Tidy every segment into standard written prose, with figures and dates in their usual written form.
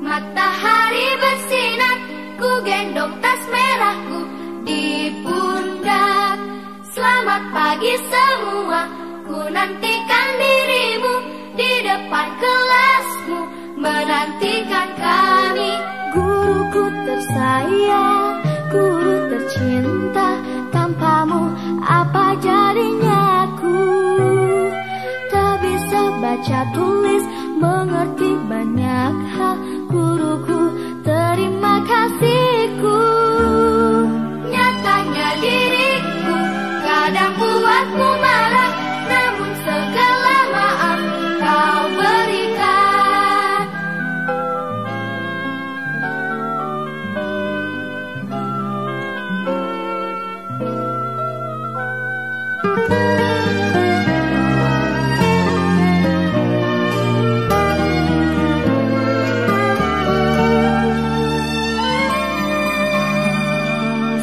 Matahari bersinar, ku gendong tas merahku di pundak. Selamat pagi semua, ku nantikan dirimu di depan kelasmu, menantikan kami. Guruku tersayang, guru tercinta, tanpamu apa jadinya aku? Tak bisa baca tulis, mengerti banyak hal. Guruku, terima kasihku. Nyatanya diriku kadang buatmu marah, namun segala maaf kau berikan.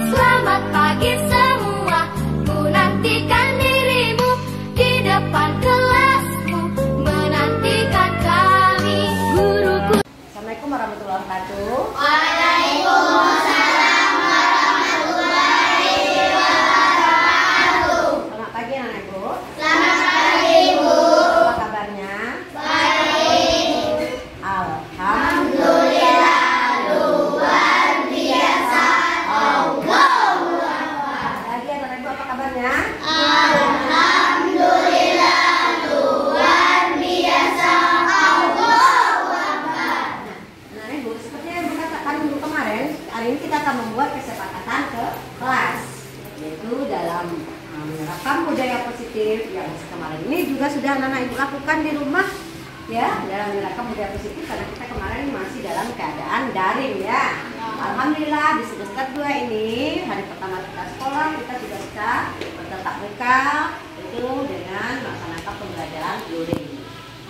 Selamat pagi semua, ku nantikan dirimu di depan kelasmu, menantikan kami. Guruku. Assalamualaikum warahmatullahi wabarakatuh. Waalaikumsalam warahmatullahi wabarakatuh. Selamat pagi anak ibu. Selamat pagi, Ibu. Apa kabarnya? Baik. Alhamdulillah. Luar biasa. Allahu Lagi anak ibu apa kabarnya? Alhamdulillah luar biasa. Allahu Akbar. Nah ibu, seperti yang ibu katakan minggu kemarin, hari ini kita akan membuat kesepakatan ke kelas, yaitu dalam menerapkan budaya positif yang kemarin ini juga sudah anak ibu lakukan di rumah, ya, dalam menerapkan budaya positif karena kita kemarin masih dalam keadaan daring, ya. Alhamdulillah di semester 2 ini hari pertama kita sekolah kita sudah bisa bertatap muka itu dengan melaksanakan pembelajaran luring.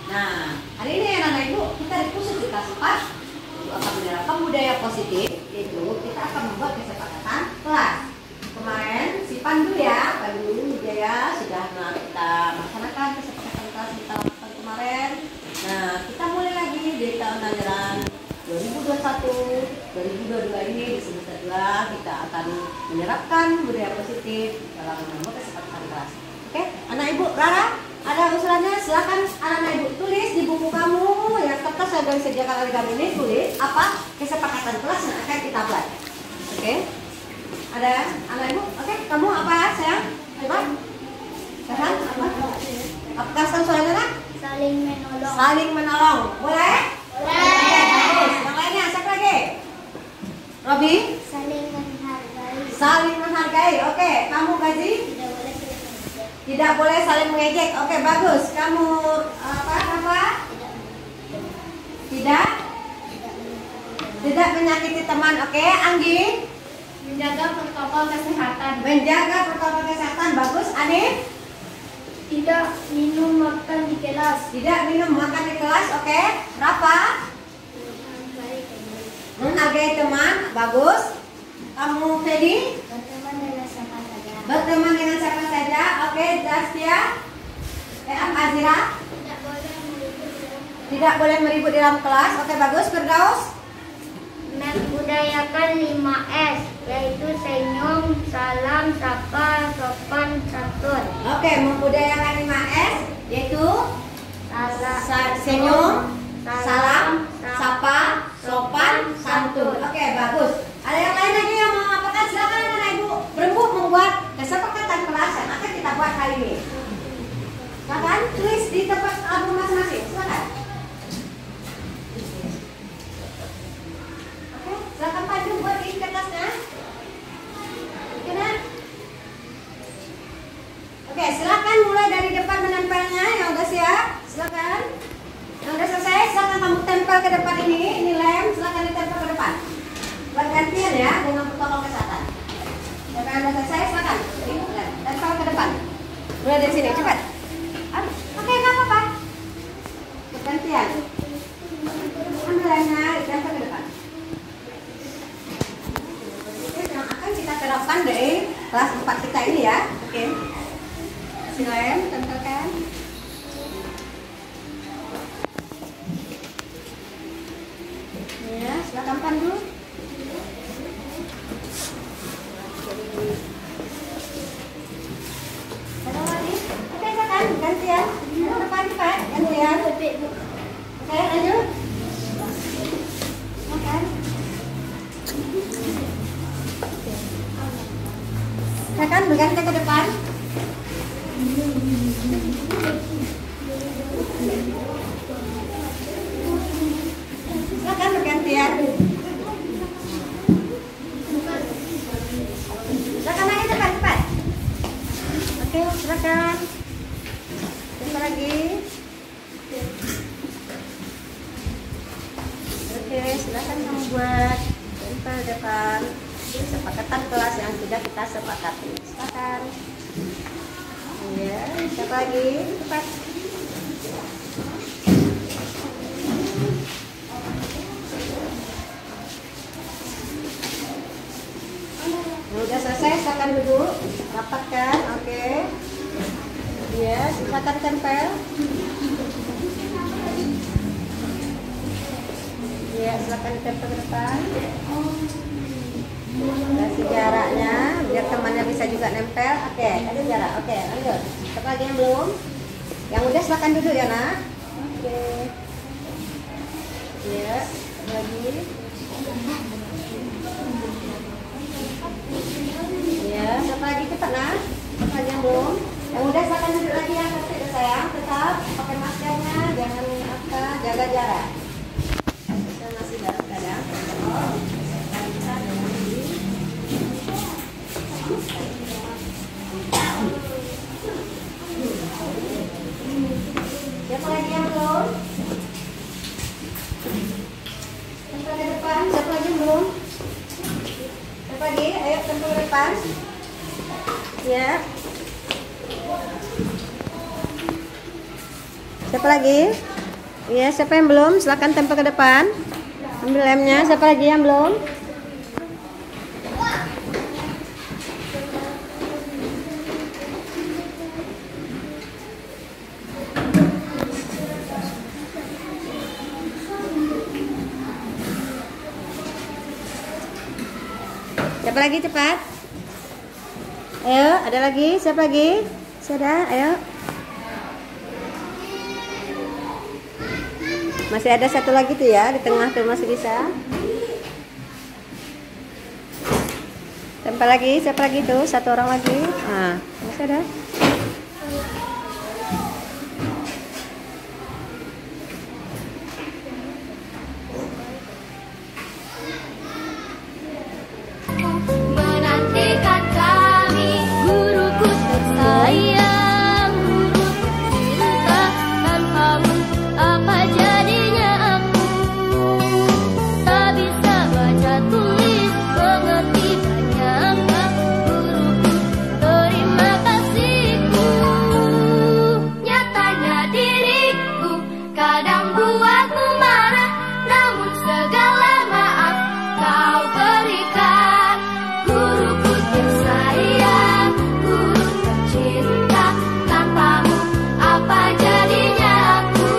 Nah hari ini anak ibu kita di khusus di kelas 4 untuk akan menerapkan budaya positif, yaitu kita akan membuat kesepakatan kelas. Kemarin si Pandu Wijaya sudah kita melaksanakan kesepakatan kelas kita lakukan kemarin. Nah kita mulai lagi di tahun ajaran 2021-2022 ini di semester 2 kita akan menerapkan budaya positif dalam membuat kesepakatan kelas. Oke, anak ibu Rara ada usulannya, silakan anak ibu tulis di buku kamu yang kertas saya sudah sediakan oleh kami ini, tulis apa kesepakatan kelas yang akan kita buat. Oke, ada anak ibu. Oke, kamu apa sayang? Coba sekarang apa? Apakah suaranya nak? Saling menolong. Saling menolong, boleh? Boleh. Bagus. Yang lainnya, siapa lagi? Robi? Saling menghargai. Saling menghargai. Oke, kamu Gazi? Tidak boleh saling mengejek. Tidak boleh saling mengejek. Oke, bagus. Kamu apa? Tidak? Tidak menyakiti teman. Oke, Anggi? Menjaga protokol kesehatan. Menjaga protokol kesehatan. Bagus. Anif? Tidak minum makan di kelas. Tidak minum makan di kelas. Oke. Rafa? Menghargai teman. Bagus. Kamu Fedi? Berteman dengan siapa saja. Berteman dengan siapa saja. Oke, Zastia? Azira? Tidak boleh meribut dalam Tidak boleh meribut di dalam kelas. Oke, bagus. Firdaus? membudayakan 5S, yaitu senyum, salam, sapa, sopan, santun. Oke, membudayakan 5S yaitu senyum, salam, sapa, sopan, santun. Oke, bagus. Ada yang lain lagi yang mau mengapakan? Silakan anak ibu berembuk membuat kesepakatan kelas yang akan kita buat hari ini. Silakan tulis di tempat album masing-masing. Silakan. Oke, silakan Pandu buat di kertasnya. Oke, silakan mulai dari depan menempelnya yang udah siap. Silakan. Yang udah selesai, silakan kamu tempel ke depan ini. Ini lem, silakan ditempel ke depan. Bergantian ya dengan protokol kesehatan. Siapa yang udah selesai, silakan. Ini lem, tempel ke depan. Mulai dari sini, cepat. Oke, nggak apa-apa. Bergantian. Ambil lemnya, ditempel ke depan. Oke, yang akan kita terapkan dari kelas 4 kita ini ya. Oke. Lem, tempelkan. Oke, lanjut. Makan. Silakan berganti ke depan. Silakan bergantian. Silakan lagi cepat. Oke, silakan. Siapa lagi? Oke, silakan kamu buat tempel depan kesepakatan kelas yang sudah kita sepakati. Silakan. Ya, siapa lagi? Cepat. Udah selesai, silakan duduk. Rapatkan, oke. Ya, silakan tempel. Ya, silakan ditempel ke depan. Kasih jaraknya, biar temannya bisa juga nempel. Oke, kasih jarak. Oke, lanjut. Siapa lagi yang belum? Yang udah silakan duduk ya, nak. Oke. Ya, lagi. Ya, siapa lagi cepat, nak? Siapa lagi yang belum? Yang udah silakan duduk lagi yang cantik ya sayang. Tetap pakai maskernya, jangan jaga jarak. Kita masih dalam keadaan protokol. Siapa lagi yang belum? Tempel ke depan. Siapa lagi yang belum? Siapa lagi? Ayo tempel ke depan. Ya. Siapa lagi? Ya, siapa yang belum? Silakan tempel ke depan. Ambil lemnya. Siapa lagi yang belum? Siapa lagi cepat? Ayo, ada lagi? Siapa lagi? Sudah, ayo. Masih ada satu lagi tuh ya, di tengah tuh masih bisa. Tempel lagi, siapa lagi tuh? Satu orang lagi. Nah, masih ada. Menantikan kami, guruku tersayang, guruku cinta, tanpamu apa jadinya aku? Tak bisa baca tulis, mengerti banyak hal, guruku terima kasihku. Nyatanya diriku kadang buatmu marah, namun segala maaf kau berikan. Guruku tersayang, guru tercinta, tanpamu apa jadinya aku?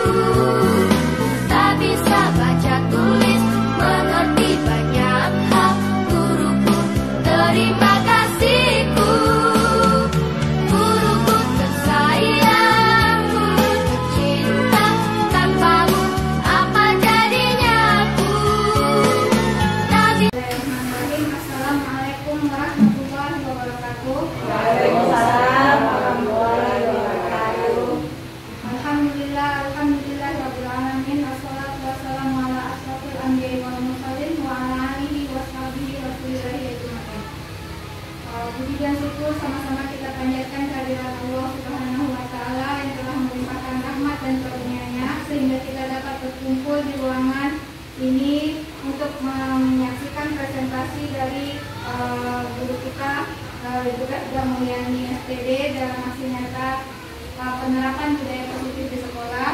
Tak bisa baca tulis, mengerti banyak hal, guruku terima kasihku. Guruku tersayang, guru tercinta, tanpamu apa jadinya aku? Tak bisa. Assalamualaikum warahmatullahi wabarakatuh. Waalaikumsalam warahmatullahi wabarakatuh. Alhamdulillah rabbil alamin. Wassalatu wassalamu ala asyrofil anbiya'i wal mursalin wa ala alihi washabihi rasulillahi ajmain. Puji dan syukur sama-sama kita panjatkan kehadirat Allah Subhanahu wa taala yang telah melimpahkan rahmat dan karunia-Nya sehingga kita dapat berkumpul di ruangan ini untuk menyaksikan presentasi dari guru kita juga Ibu Mulyani SPD dalam aksi nyata penerapan budaya positif di sekolah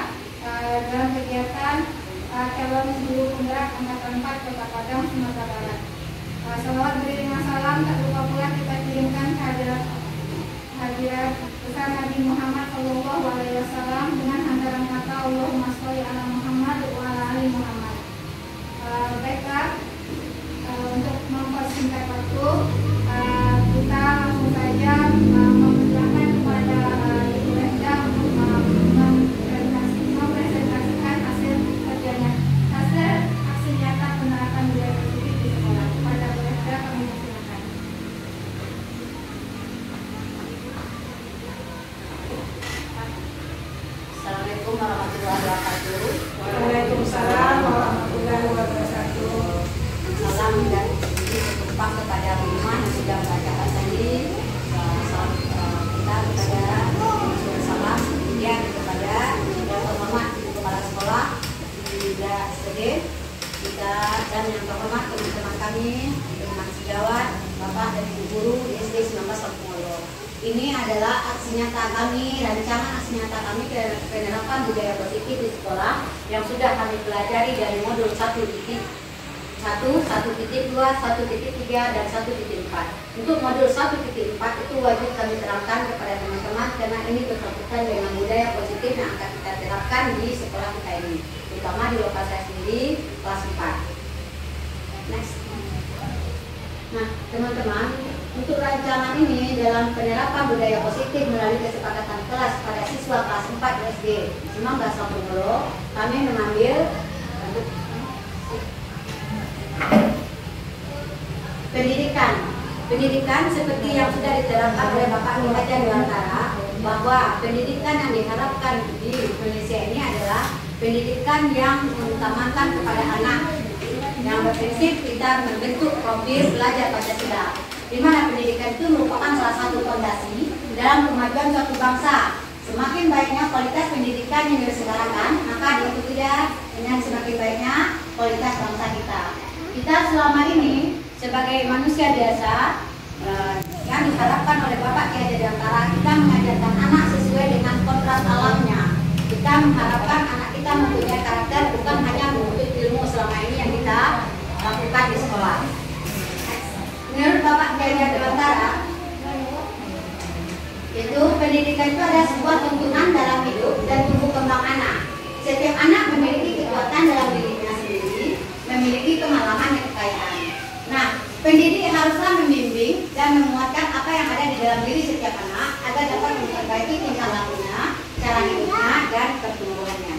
dalam kegiatan calon guru penggerak angkatan 4 Kota Padang, Sumatera Barat. Salawat beriringan salam tak lupa pula kita kirimkan hadirat besar Nabi Muhammad SAW dengan hantaran kata Allahumma sholli ala Muhammad wa ala ali Muhammad. Baiklah, untuk mempersingkat waktu, kita langsung saja mempersilahkan kepada Ibu Renda untuk mempresentasikan hasil warahmatullahi wabarakatuh. Waalaikumsalam warahmatullahi wabarakatuh. Salam dan bertumpah kepada Iman yang sudah membacakan tadi. Salam kita kepada salam kemudian kepada yang terhormat kepala sekolah juga SD kita dan yang terhormat teman-teman kami, teman sejawat, bapak dan ibu guru di SD 19 Kampung. Ini adalah aksi nyata kami, rancangan aksi nyata kami penerapan budaya positif di sekolah yang sudah kami pelajari dari modul 1.1, 1.2, 1.3, dan 1.4. Untuk modul 1.4 itu wajib kami terapkan kepada teman-teman karena ini bersangkutan dengan budaya positif yang akan kita terapkan di sekolah kita ini, terutama di lokal saya sendiri kelas 4. Next. Nah, teman-teman, untuk rancangan ini dalam penerapan budaya positif melalui kesepakatan kelas pada siswa kelas 4 SD 19 Kampung, kami mengambil pendidikan seperti yang sudah diterapkan oleh Bapak Ki Hajar Dewantara, bahwa pendidikan yang diharapkan di Indonesia ini adalah pendidikan yang mengutamakan kepada anak, yang berprinsip kita membentuk profil belajar Pancasila, di mana pendidikan itu merupakan salah satu fondasi dalam kemajuan suatu bangsa. Semakin baiknya kualitas pendidikan yang diselenggarakan, maka diikuti dengan semakin baiknya kualitas bangsa kita. Kita selama ini sebagai manusia biasa yang diharapkan oleh Bapak Ki Hajar Dewantara, kita mengajarkan anak sesuai dengan kodrat alamnya. Kita mengharapkan anak kita mempunyai karakter, bukan hanya menuntut ilmu selama ini yang kita lakukan di sekolah. Menurut Bapak Ki Hajar Dewantara, itu pendidikan itu ada sebuah tuntunan dalam hidup dan tumbuh kembang anak. Setiap anak memiliki kekuatan dalam dirinya sendiri, memiliki pengalaman dan kekayaan. Nah, pendidik haruslah membimbing dan menguatkan apa yang ada di dalam diri setiap anak agar dapat memperbaiki tingkah lakunya, cara hidupnya, dan pertumbuhannya.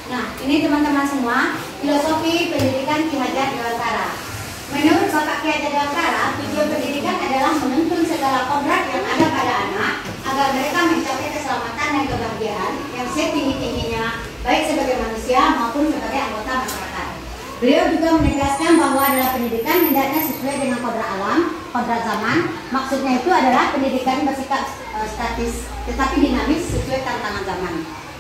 Nah, ini teman-teman semua, filosofi pendidikan Ki Hajar Dewantara. Menurut Bapak Ki Hajar Dewantara, tujuan pendidikan adalah menuntun segala kodrat yang ada pada anak agar mereka mencapai keselamatan dan kebahagiaan yang setinggi-tingginya, baik sebagai manusia maupun sebagai anggota masyarakat. Beliau juga menegaskan bahwa dalam pendidikan hendaknya sesuai dengan kodrat alam, kodrat zaman. Maksudnya itu adalah pendidikan bersikap statis tetapi dinamis sesuai tantangan zaman.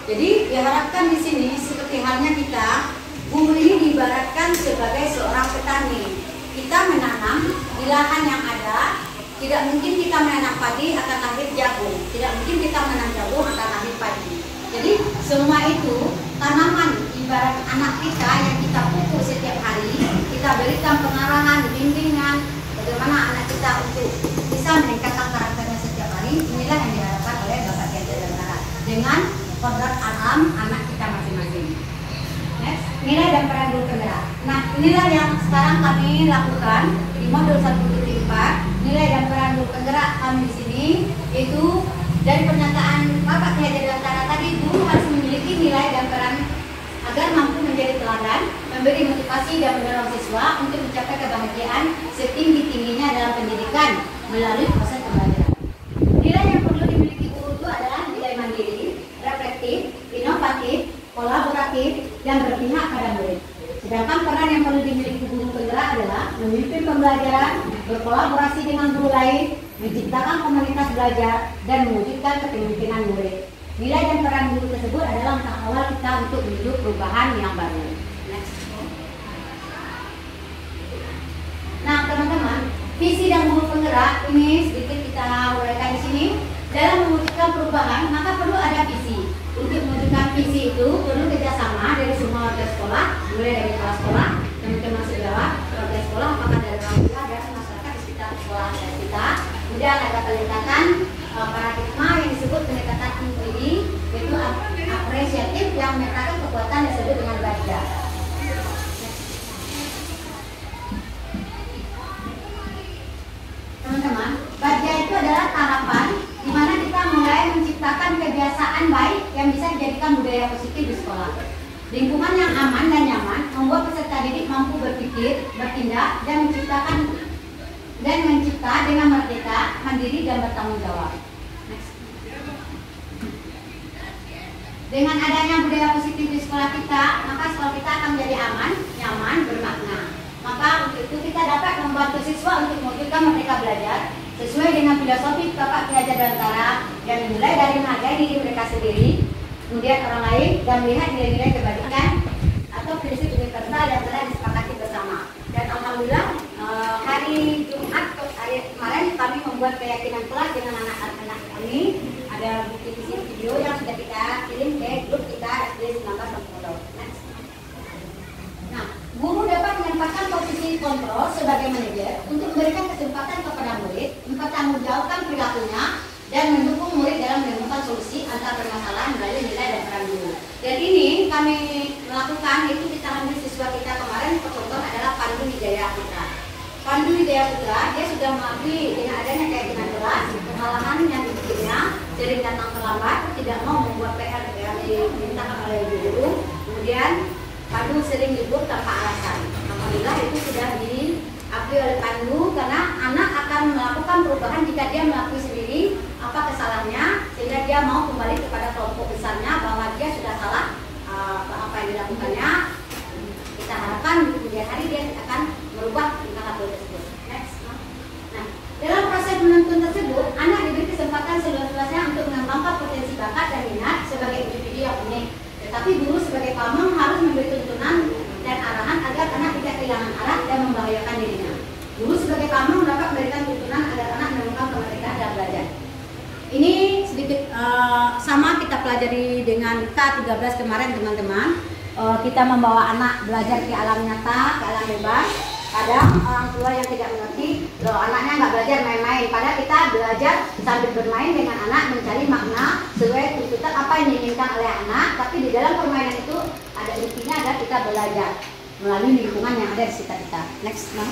Jadi diharapkan di sini seperti halnya kita, guru ini diibaratkan sebagai seorang petani. Kita menanam di lahan yang ada, tidak mungkin kita menanam padi akan lahir jagung, tidak mungkin kita menanam jagung akan lahir padi. Jadi semua itu tanaman ibarat anak kita yang kita pupuk setiap hari, kita berikan pengarahan, bimbingan, bagaimana anak kita untuk bisa meningkatkan karakternya setiap hari. Inilah yang diharapkan oleh Bapak Ki Hajar Dewantara dengan kodrat alam anak kita masing-masing. Nilai dan peran guru penggerak. Nah, inilah yang sekarang kami lakukan di modul 1.4. Nilai dan peran guru penggerak kami di sini yaitu dari pernyataan Bapak Ki Hajar Dewantara tadi, guru harus memiliki nilai dan peran agar mampu menjadi teladan, memberi motivasi dan mendorong siswa untuk mencapai kebahagiaan setinggi-tingginya dalam pendidikan melalui proses pembelajaran. Nilai yang perlu dimiliki guru itu adalah nilai mandiri, reflektif, inovatif, kolaboratif, dan berpihak pada murid. Sedangkan peran yang perlu dimiliki guru penggerak adalah memimpin pembelajaran, berkolaborasi dengan guru lain, menciptakan komunitas belajar, dan mewujudkan kepemimpinan murid. Nilai dan peran guru tersebut adalah langkah awal kita untuk menuju perubahan yang baru. Next. Nah, teman-teman, visi dan guru penggerak ini sedikit kita uraikan di sini. Dalam mewujudkan perubahan, maka perlu ada visi. Untuk mewujudkan visi itu perlu kerjasama dari semua warga sekolah, mulai dari kepala sekolah, teman-teman sejawat, warga sekolah, apakah dari orang tua dan masyarakat di sekitar sekolah kita. Kemudian ada pendekatan paradigma yang disebut pendekatan ini, yaitu apresiatif yang memetakan kekuatan yang disebut dengan baja. Teman-teman, baja itu adalah tahapan di mana kita mulai menciptakan kebiasaan baik yang bisa dijadikan budaya positif di sekolah. Lingkungan yang aman dan nyaman membuat peserta didik mampu berpikir, bertindak, dan mencipta dengan merdeka, mandiri, dan bertanggung jawab. Next. Dengan adanya budaya positif di sekolah kita, maka sekolah kita akan menjadi aman, nyaman, bermakna. Maka untuk itu kita dapat membantu siswa untuk mewujudkan merdeka belajar sesuai dengan filosofi Bapak Ki Haji Dewantara yang dimulai dari menghargai diri mereka sendiri, kemudian orang lain, dan melihat nilai-nilai kebajikan atau prinsip universal yang telah disepakati bersama. Dan alhamdulillah hari Jumat kemarin kami membuat keyakinan kelas dengan anak-anak kami. Ada bukti video yang sudah kita kirim ke grup kita SD 1960. Nah, guru dapat menempatkan posisi kontrol sebagai manajer untuk memberikan kesempatan kepada murid mempertanggungjawabkan perilakunya dan mendukung murid dalam menemukan solusi antar permasalahan melalui nilai dan peran guru. Dan ini kami melakukan itu kita ambil siswa kita kemarin, contoh adalah Pandu Wijaya Putra. Pandu Wijaya Putra dia sudah mengakui dengan adanya keyakinan kelas, kesalahan yang dibikinnya, sering datang terlambat, tidak mau membuat PR yang dimintakan oleh guru. Kemudian Pandu sering libur tanpa alasan. Alhamdulillah itu sudah diakui oleh Pandu karena anak akan melakukan perubahan jika dia mengakui sendiri apa kesalahannya, sehingga dia mau kembali kepada kelompok besarnya bahwa dia sudah salah apa yang dilakukannya. Kita harapkan di kemudian hari dia akan merubah tingkah laku tersebut. Next. Nah, dalam proses menuntun tersebut, anak diberi kesempatan seluas-luasnya untuk mengembangkan potensi bakat dan minat sebagai individu yang unik. Tetapi guru sebagai pamong harus memberi tuntunan dan arahan agar anak tidak kehilangan arah dan membahayakan dirinya. Guru sebagai pamong dapat memberikan tuntunan agar anak menemukan kemerdekaan dalam belajar. Ini sedikit sama kita pelajari dengan K13 kemarin teman-teman. Kita membawa anak belajar ke alam nyata, ke alam bebas. Kadang orang tua yang tidak mengerti, loh anaknya nggak belajar main-main. Padahal kita belajar sambil bermain dengan anak, mencari makna sesuai tuntutan apa yang diinginkan oleh anak. Tapi di dalam permainan itu ada intinya ada kita belajar melalui lingkungan yang ada di sekitar kita. Next, nah.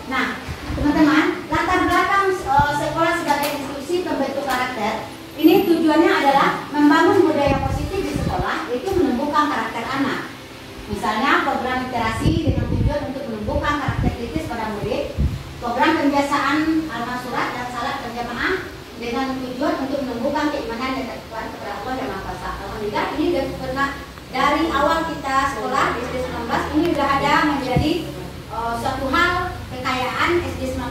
Nah, teman-teman, latar belakang sekolah sebagai institusi pembentuk karakter ini tujuannya adalah membangun budaya positif di sekolah, yaitu menumbuhkan karakter anak. Misalnya program literasi dengan tujuan untuk menumbuhkan karakter kritis pada murid, program pembiasaan alma surat dan salat berjamaah dengan tujuan untuk menumbuhkan keimanan dan ketakwaan kepada Allah dan Maha Kuasa. Alhamdulillah ini sudah pernah dari awal kita sekolah di SD 19 ini sudah ada menjadi suatu hal kekayaan SD 19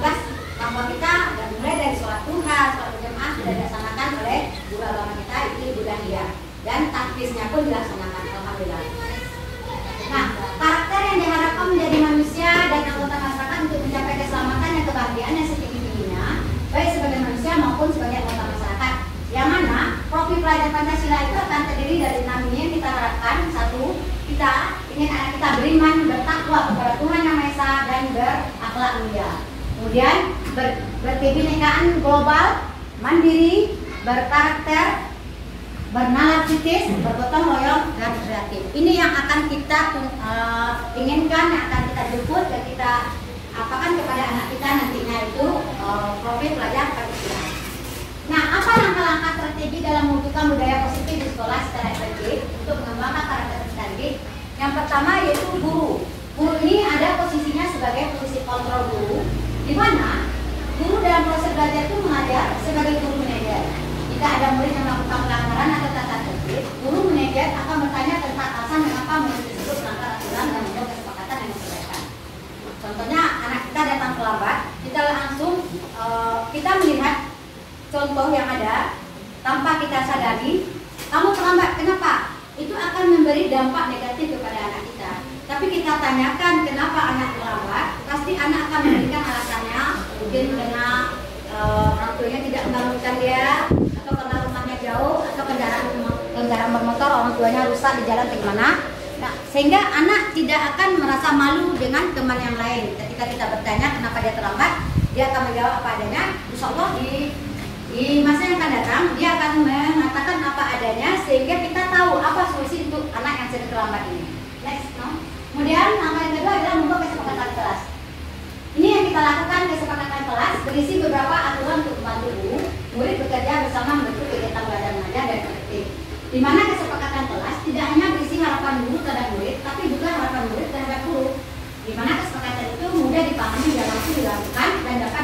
bahwa kita dan mulai dari sholat duha, sholat berjamaah sudah dilaksanakan oleh guru agama kita itu Ibu Dahlia dan takbirnya pun dilaksanakan. Alhamdulillah. Nah, karakter yang diharapkan menjadi manusia dan anggota masyarakat untuk mencapai keselamatan dan kebahagiaan yang setinggi-tingginya baik sebagai manusia maupun sebagai anggota masyarakat. Yang mana profil pelajar Pancasila itu akan terdiri dari 6 ini yang kita harapkan. 1. Kita ingin anak kita beriman, bertakwa kepada Tuhan Yang Maha Esa dan berakhlak mulia. Kemudian berkebinekaan global, mandiri, berkarakter, bernalar kritis, bergotong royong, dan kreatif. Ini yang akan kita inginkan, yang akan kita jemput dan kita apakan kepada anak kita nantinya itu profil pelajar Pancasila. Nah, apa langkah-langkah strategi dalam mewujudkan budaya positif di sekolah secara efektif untuk mengembangkan karakter tadi? Yang pertama yaitu guru. Guru ini ada posisinya sebagai posisi kontrol guru, di mana guru dalam proses belajar itu mengajar sebagai guru manajer. Jika ada murid yang melakukan pelanggaran atau tata tertib, guru manajer akan bertanya tentang alasan mengapa murid tersebut melanggar aturan dan membuat kesepakatan yang disesuaikan. Contohnya anak kita datang terlambat, kita langsung kita melihat contoh yang ada tanpa kita sadari, kamu terlambat, kenapa? Itu akan memberi dampak negatif kepada anak kita. Tapi kita tanyakan kenapa anak terlambat, pasti anak akan memberikan alasannya, mungkin karena orang tuanya tidak membangunkan dia, atau karena rumahnya jauh, atau kendaraan bermotor orang tuanya rusak di jalan bagaimana. Nah, sehingga anak tidak akan merasa malu dengan teman yang lain. Ketika kita bertanya kenapa dia terlambat, dia akan menjawab apa adanya. Insya Allah di masa yang akan datang dia akan mengatakan apa adanya sehingga kita tahu apa solusi untuk anak yang sedang terlambat ini. Next, no? Kemudian langkah yang kedua adalah membuat kesepakatan kelas. Ini yang kita lakukan, kesepakatan kelas berisi beberapa aturan untuk membantu guru murid bekerja bersama membentuk kegiatan belajar mengajar dan efektif. Di mana kesepakatan kelas tidak hanya berisi harapan guru terhadap murid, tapi juga harapan murid terhadap guru. Di mana kesepakatan itu mudah dipahami dan langsung dilakukan dan dapat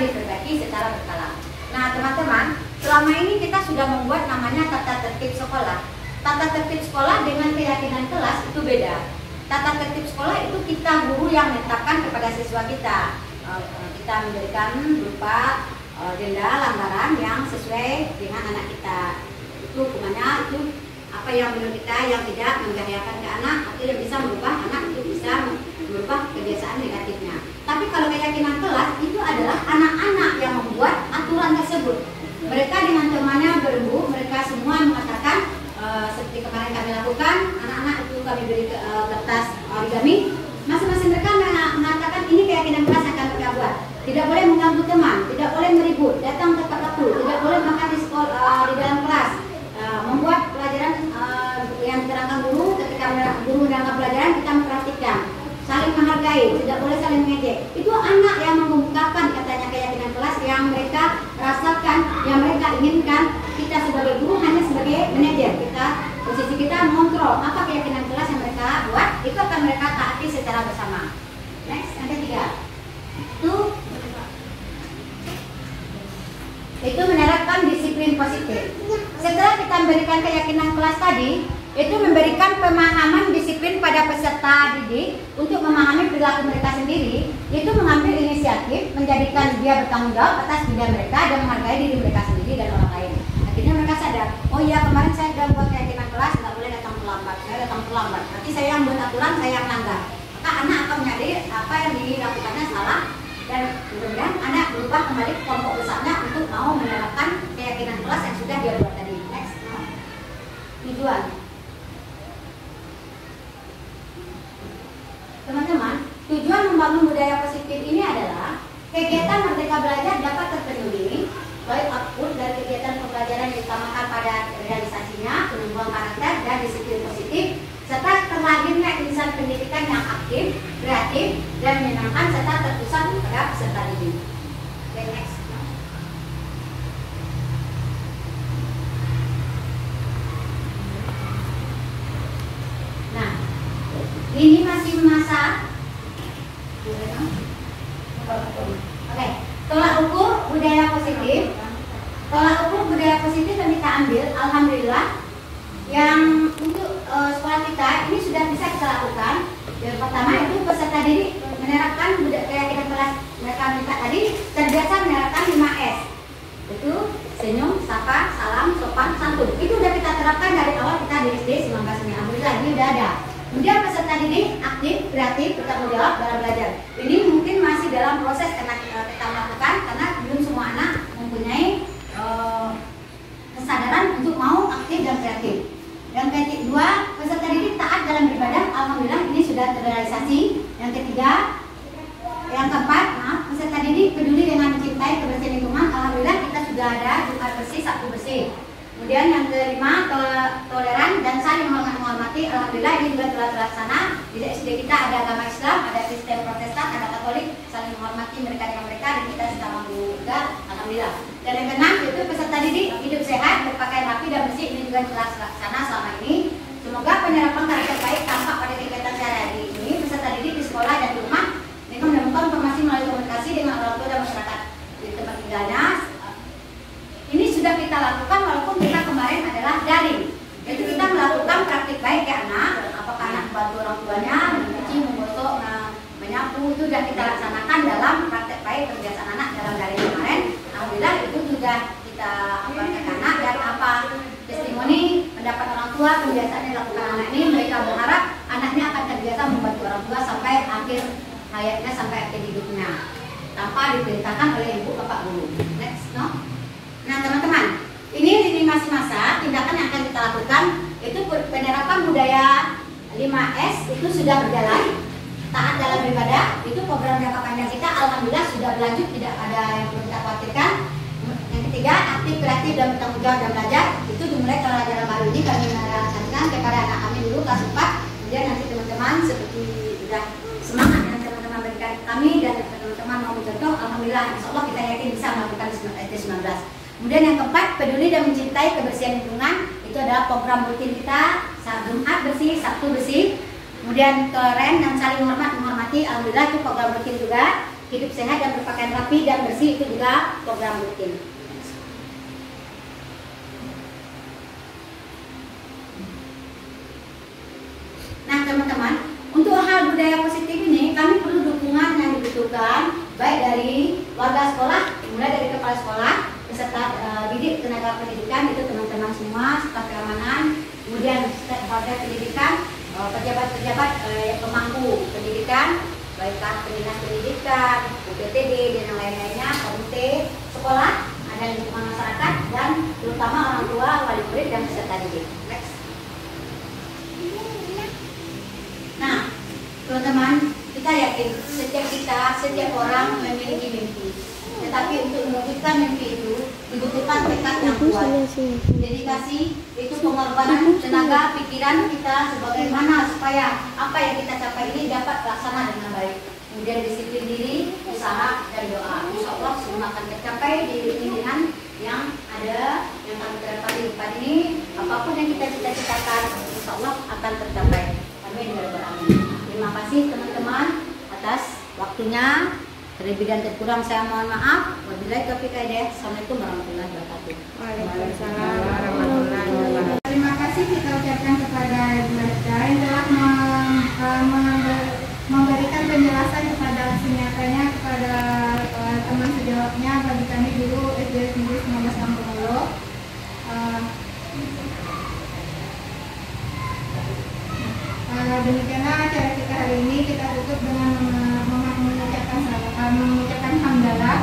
selama ini kita sudah membuat namanya tata tertib sekolah. Tata tertib sekolah dengan keyakinan kelas itu beda. Tata tertib sekolah itu kita guru yang menetapkan kepada siswa kita. Kita memberikan berupa denda langgaran yang sesuai dengan anak kita. Itu hukumannya itu apa yang menurut kita yang tidak membahayakan ke anak atau yang bisa merubah anak itu bisa merubah kebiasaan negatifnya. Tapi kalau keyakinan kelas itu adalah anak-anak yang membuat aturan tersebut. Mereka dengan temannya berembuk, mereka semua mengatakan seperti kemarin kami lakukan, anak-anak itu kami beri kertas origami. Masing-masing mereka mengatakan ini keyakinan kelas yang akan mereka buat. Tidak boleh mengganggu teman, tidak boleh meribut, datang tepat waktu, tidak boleh makan di sekolah di dalam kelas, membuat pelajaran yang diterangkan guru. Ketika guru menerangkan pelajaran kita memperhatikan, saling menghargai, tidak boleh saling mengejek. Itu anak yang mengungkapkan katanya keyakinan kelas yang mereka rasakan, yang mereka inginkan. Kita sebagai guru hanya sebagai manajer, kita posisi kita mengontrol apa keyakinan kelas yang mereka buat, itu akan mereka taati secara bersama. Next, yang ketiga itu menerapkan disiplin positif. Setelah kita memberikan keyakinan kelas tadi, itu memberikan pemahaman disiplin pada peserta didik untuk memahami perilaku mereka sendiri, itu mengambil inisiatif, menjadikan dia bertanggung jawab atas diri mereka dan menghargai diri mereka sendiri dan orang lain. Akhirnya mereka sadar, oh iya kemarin saya sudah buat keyakinan kelas, nggak boleh datang terlambat, saya datang terlambat. Nanti saya yang buat aturan, saya yang melanggar. Maka anak akan menyadari apa yang dilakukannya salah dan kemudian anak berubah kembali ke kelompok besarnya untuk mau menerapkan keyakinan kelas yang sudah dia buat tadi. Next, tujuan. Teman-teman, tujuan membangun budaya positif ini adalah kegiatan Merdeka Belajar dapat terpenuhi baik output dari kegiatan pembelajaran yang diutamakan pada realisasinya, penumbuhan karakter dan disiplin positif, serta terlahirnya insan pendidikan yang aktif, kreatif, dan menyenangkan serta terpusat pada peserta didik. Okay, next. Nah, ini masih masa. Oke, tolak ukur budaya positif. Tolak ukur budaya positif yang kita ambil, alhamdulillah, yang untuk sekolah kita ini sudah bisa kita lakukan. Yang pertama itu peserta didik menerapkan keyakinan kelas mereka minta tadi, terbiasa menerapkan 5S. Itu senyum, sapa, salam, sopan, santun. Itu sudah kita terapkan dari awal kita di SD 19 Mei. Alhamdulillah ini sudah ada. Kemudian peserta didik aktif, kreatif, bertanggung jawab dalam belajar. Ini mungkin masih dalam proses karena kita melakukan karena belum semua anak mempunyai kesadaran untuk mau aktif dan kreatif. Yang kedua, peserta didik taat dalam beribadah. Alhamdulillah ini sudah terrealisasi. Yang ketiga, yang keempat, peserta didik peduli dengan mencintai kebersihan lingkungan. Alhamdulillah kita sudah ada Jumat bersih, Sabtu bersih. Kemudian yang kelima, toleran dan saling menghormati. Alhamdulillah ini juga telah terlaksana. Di SD kita ada agama Islam, ada Kristen, Protestan, ada Katolik, saling menghormati mereka dengan mereka dan kita sama juga. Alhamdulillah. Dan yang keenam itu peserta didik hidup sehat, berpakaian rapi dan bersih. Ini juga telah terlaksana selama ini. Semoga penerapan karakter baik tampak pada kegiatan sehari-hari ini. Peserta didik di sekolah dan di rumah mereka menemukan informasi melalui komunikasi dengan orang tua dan masyarakat di tempat tinggalnya. Ini sudah kita lakukan walaupun kita kemarin adalah daring. Jadi kita melakukan praktik baik ya anak. Apakah anak membantu orang tuanya, mencuci, menggosok, menyapu, itu sudah kita laksanakan dalam praktik baik kebiasaan anak dalam daring kemarin. Alhamdulillah itu sudah kita amalkan anak dan apa testimoni pendapat orang tua kebiasaan yang dilakukan anak ini. Mereka berharap anaknya akan terbiasa membantu orang tua sampai akhir hayatnya, sampai akhir hidupnya tanpa diperintahkan oleh ibu bapak guru. Next, no? Nah teman-teman, ini lini masa tindakan yang akan kita lakukan itu penerapan budaya 5S itu sudah berjalan. Taat dalam beribadah itu program jangka panjang kita, alhamdulillah sudah berlanjut, tidak ada yang perlu kita khawatirkan. Yang ketiga, aktif, kreatif dan bertanggung jawab dan belajar itu dimulai pelajaran baru ini kami menarasikan kepada anak kami dulu kelas 4. Kemudian nanti teman-teman seperti sudah semangat yang teman-teman berikan kami dan teman-teman mau mencontoh, alhamdulillah insya Allah kita yakin bisa melakukan SD 19. Kemudian yang keempat, peduli dan mencintai kebersihan lingkungan. Itu adalah program rutin kita, Jumat bersih, Sabtu bersih. Kemudian toleran dan saling menghormati. Alhamdulillah itu program rutin juga. Hidup sehat dan berpakaian rapi dan bersih itu juga program rutin. Nah teman-teman, untuk hal budaya positif ini kami perlu dukungan yang dibutuhkan baik dari warga sekolah, mulai dari kepala sekolah, beserta didik tenaga pendidikan itu teman-teman semua, staf keamanan, kemudian stakeholder pendidikan, pejabat-pejabat pemangku pendidikan, baiklah pendinas pendidikan, UPTD dan yang lain-lainnya, komite sekolah, ada lingkungan masyarakat dan terutama orang tua, wali murid dan peserta didik. Next. Nah, teman-teman, kita yakin setiap orang memiliki mimpi. Tetapi untuk mewujudkan mimpi itu dibutuhkan tekad yang kuat. Dedikasi itu pengorbanan tenaga, pikiran kita sebagaimana supaya apa yang kita capai ini dapat terlaksana dengan baik. Kemudian disiplin diri, usaha dan doa. Insya Allah semua akan tercapai di pilihan yang ada yang kami terdapat di depan ini. Apapun yang kita cita-citakan, insya Allah akan tercapai. Amin ya rabbal alamin. Terima kasih teman-teman atas waktunya. Terlebih dan terkurang saya mohon maaf. Wabillahi taufiq wal hidayah. Assalamualaikum warahmatullahi wabarakatuh. Waalaikumsalam warahmatullahi wabarakatuh. Terima kasih kita ucapkan kepada Ibu Reda yang telah memberikan penjelasan kepada aksi nyatanya kepada teman sejawatnya bagi kami guru SD Negeri 19 Kampung Olo. Demikianlah acara kita hari ini. Kita tutup dengan mengucapkan hamdalah.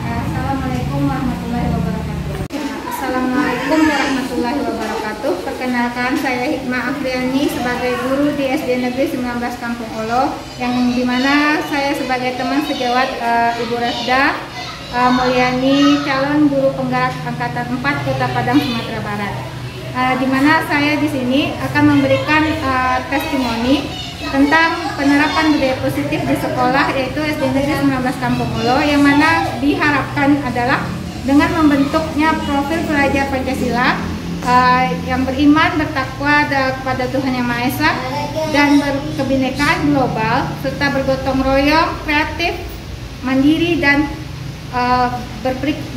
Assalamualaikum warahmatullahi wabarakatuh. Assalamualaikum warahmatullahi wabarakatuh. Perkenalkan, saya Hikmah Afriani sebagai guru di SD Negeri 19 Kampung Olo, yang dimana saya sebagai teman sejawat Ibu Resda Mulyani, calon guru penggerak angkatan 4 Kota Padang, Sumatera Barat. Di mana saya di sini akan memberikan testimoni tentang penerapan budaya positif di sekolah, yaitu SD Negeri 19 Kampung Olo, yang mana diharapkan adalah dengan membentuknya profil pelajar Pancasila yang beriman, bertakwa kepada Tuhan Yang Maha Esa dan berkebinekaan global, serta bergotong royong, kreatif, mandiri dan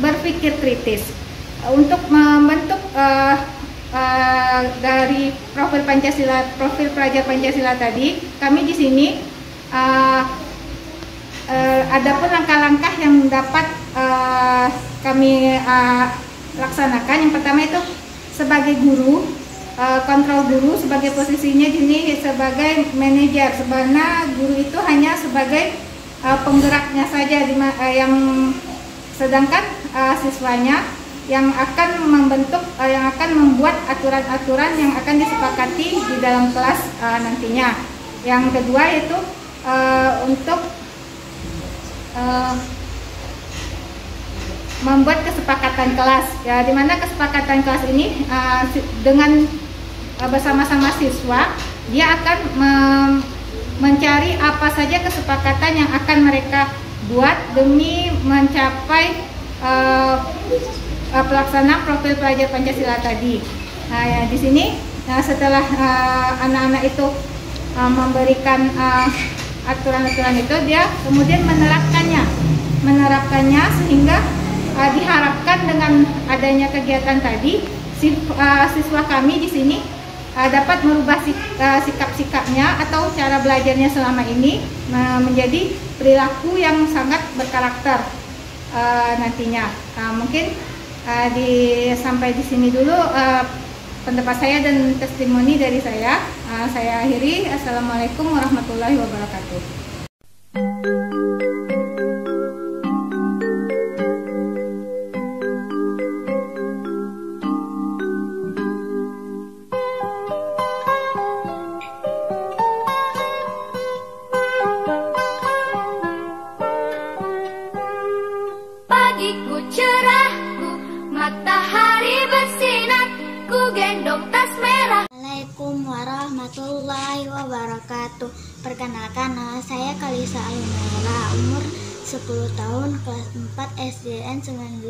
berpikir kritis. Untuk membentuk dari profil Pancasila, profil pelajar Pancasila tadi, kami di sini ada pun langkah-langkah yang dapat kami laksanakan. Yang pertama itu sebagai guru, kontrol guru sebagai posisinya ini sebagai manajer, sebenarnya guru itu hanya sebagai penggeraknya saja, yang sedangkan siswanya yang akan membentuk, yang akan membuat aturan-aturan yang akan disepakati di dalam kelas nantinya. Yang kedua itu untuk membuat kesepakatan kelas, ya, dimana kesepakatan kelas ini dengan bersama-sama siswa, dia akan mencari apa saja kesepakatan yang akan mereka buat demi mencapai pelaksanaan profil pelajar Pancasila tadi. Nah, ya, di sini setelah anak-anak itu memberikan aturan-aturan itu, dia kemudian menerapkannya sehingga diharapkan dengan adanya kegiatan tadi siswa kami di sini dapat merubah sikap-sikapnya atau cara belajarnya selama ini menjadi perilaku yang sangat berkarakter nantinya. Mungkin sampai di sini dulu pendapat saya dan testimoni dari saya. Saya akhiri. Assalamualaikum warahmatullahi wabarakatuh. Pagiku cerah, matahari bersinar, ku gendong tas merah. Assalamualaikum warahmatullahi wabarakatuh. Perkenalkan, nama saya Kalisa Almera, umur 10 tahun, kelas 4 SDN 19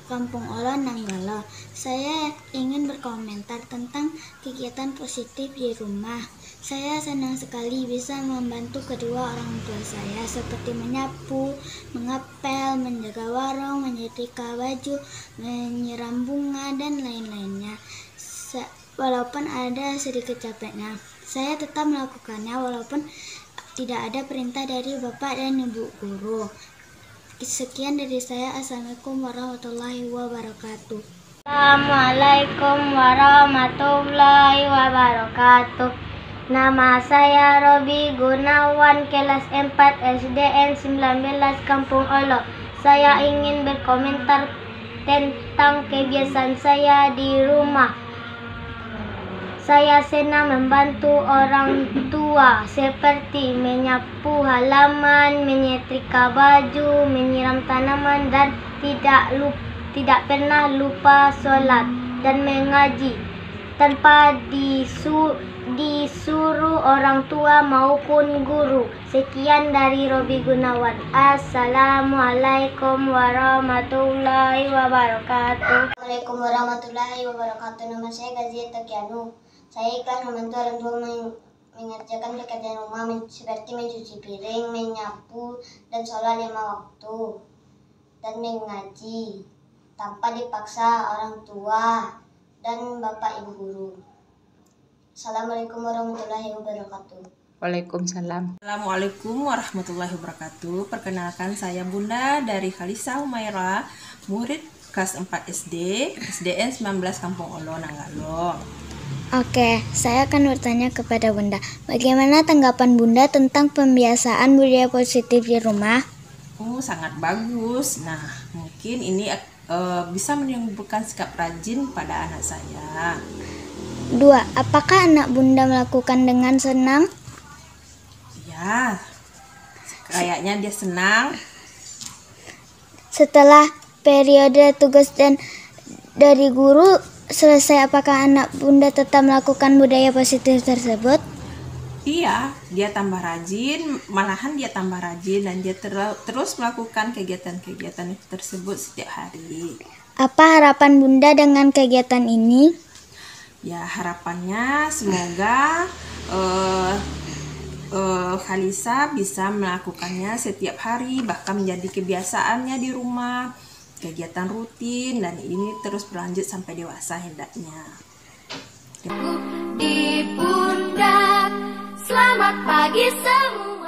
Kampung Olo, Nanggala. Saya ingin berkomentar tentang kegiatan positif di rumah. Saya senang sekali bisa membantu kedua orang tua saya, seperti menyapu, mengepel, menjaga warung, menyetrika baju, menyiram bunga, dan lain-lainnya. walaupun ada sedikit capeknya. Saya tetap melakukannya walaupun tidak ada perintah dari Bapak dan Ibu guru. Sekian dari saya. Assalamualaikum warahmatullahi wabarakatuh. Assalamualaikum warahmatullahi wabarakatuh. Nama saya Robi Gunawan, kelas 4 SDN 19 Kampung Olo. Saya ingin berkomentar tentang kebiasaan saya di rumah. Saya senang membantu orang tua seperti menyapu halaman, menyetrika baju, menyiram tanaman, dan tidak pernah lupa sholat dan mengaji tanpa disuruh orang tua maupun guru. Sekian dari Robi Gunawan. Assalamualaikum warahmatullahi wabarakatuh. Assalamualaikum warahmatullahi wabarakatuh. Nama saya Gazia Takianu. Saya ikhlas membantu orang tua mengerjakan pekerjaan rumah seperti mencuci piring, menyapu, dan sholat 5 waktu, dan mengaji tanpa dipaksa orang tua dan bapak ibu guru. Assalamualaikum warahmatullahi wabarakatuh. Waalaikumsalam. Assalamualaikum warahmatullahi wabarakatuh. Perkenalkan, saya Bunda dari Khalisa Humaira, murid kelas 4 SD, SDN 19 Kampung Olo, Nanggalo. Oke, saya akan bertanya kepada Bunda. Bagaimana tanggapan Bunda tentang pembiasaan budaya positif di rumah? Sangat bagus. Nah, mungkin ini bisa menimbulkan sikap rajin pada anak saya. 2. Apakah anak Bunda melakukan dengan senang? Ya, kayaknya dia senang. Setelah periode tugas dan dari guru selesai, apakah anak Bunda tetap melakukan budaya positif tersebut? Iya, dia tambah rajin, malahan dia tambah rajin dan dia terus melakukan kegiatan-kegiatan tersebut setiap hari. Apa harapan Bunda dengan kegiatan ini? Ya, harapannya semoga Khalisa bisa melakukannya setiap hari, bahkan menjadi kebiasaannya di rumah, kegiatan rutin, dan ini terus berlanjut sampai dewasa hendaknya. Di pundak, selamat pagi semua.